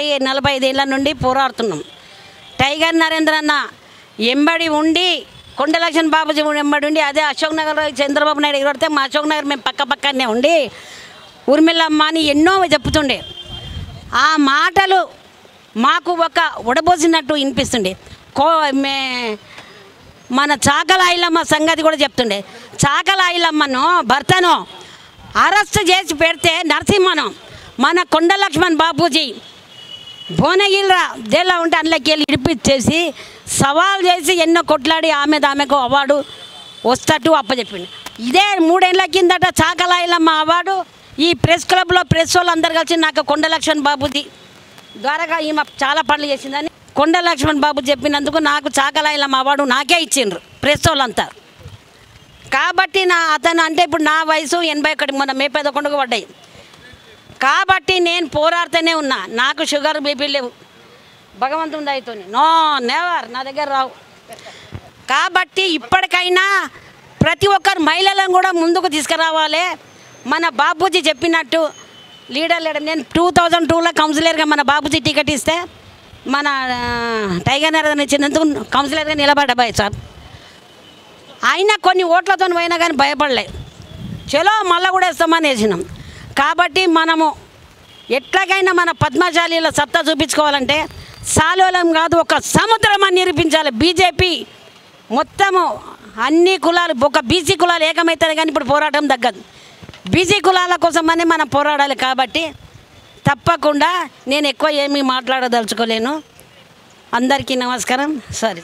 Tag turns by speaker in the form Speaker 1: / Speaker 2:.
Speaker 1: 45 ఏళ్ళ నుండి పోరాడుతున్నాం. టైగర్ నరేంద్ర అన్న ఎంబడి ఉండి కొండ లక్ష్మణ్ బాబుజీ ఎంబడి ఉండి అదే అశోక్ నగర్ చంద్రబాబు నాయుడు ఎగరడితే మా అశోక్ నగర్ మేము పక్కనే ఉండి ఊర్మిళమ్మ అని ఎన్నో చెప్తుండే. ఆ మాటలు మాకు ఒక ఉడబోసినట్టు వినిపిస్తుండే. మన చాకల ఐలమ్మ సంగతి కూడా చెప్తుండే. చాకల ఐలమ్మను భర్తను అరెస్ట్ చేసి పెడితే నరసింహను మన కొండ లక్ష్మణ్ బాబూజీ భువనగిరి జైల్లో ఉంటే అందులోకి వెళ్ళి ఇడిపించేసి సవాల్ చేసి ఎన్నో కొట్లాడి ఆమెకు అవార్డు వస్తట్టు అప్పచెప్పింది. ఇదే 3 ఏళ్ళ కిందట చాకల ఐలమ్మ అవార్డు ఈ ప్రెస్ క్లబ్లో ప్రెస్ వాళ్ళు అందరు కలిసి నాకు కొండ లక్ష్మణ్ బాబూజీ ద్వారాగా ఈమె చాలా పనులు చేసిందని కొండ లక్ష్మణ్ బాబు చెప్పినందుకు నాకు చాకల ఐలమ్మ అవార్డు నాకే ఇచ్చిండ్రు ప్రెస్ వాళ్ళంతా. కాబట్టి అతను అంటే ఇప్పుడు నా వయసు 81 మొన్న మే 11కు పడ్డాయి. కాబట్టి నేను పోరాడుతూనే ఉన్నా. నాకు షుగర్ బీపీ లేవు, భగవంతుని దయతోని. నో నెవర్ నా దగ్గర రావు. కాబట్టి ఇప్పటికైనా ప్రతి ఒక్కరు మహిళలను కూడా ముందుకు తీసుకురావాలి. మన బాబూజీ చెప్పినట్టు లీడర్ నేను 2002లో కౌన్సిలర్గా మన బాబూజీ టికెట్ ఇస్తే మన టైగర్ నరేంద్ర ఇచ్చినందుకు కౌన్సిలర్గా నిలబడ్డాయి సార్. అయినా కొన్ని ఓట్లతో పోయినా కానీ భయపడలేదు. చలో మళ్ళీ కూడా ఇస్తామని వేసినాం. కాబట్టి మనము ఎట్లాగైనా మన పద్మశాలీల సత్తా చూపించుకోవాలంటే సాలోలం కాదు, ఒక సముద్రం అని నిరూపించాలి. బీజేపీ మొత్తము అన్ని కులాలు ఒక బీసీ కులాలు ఏకమవుతుంది కానీ ఇప్పుడు పోరాటం తగ్గదు. బీసీ కులాల కోసమని మనం పోరాడాలి. కాబట్టి తప్పకుండా నేను ఎక్కువ ఏమీ మాట్లాడదలుచుకోలేను. అందరికీ నమస్కారం. సారీ.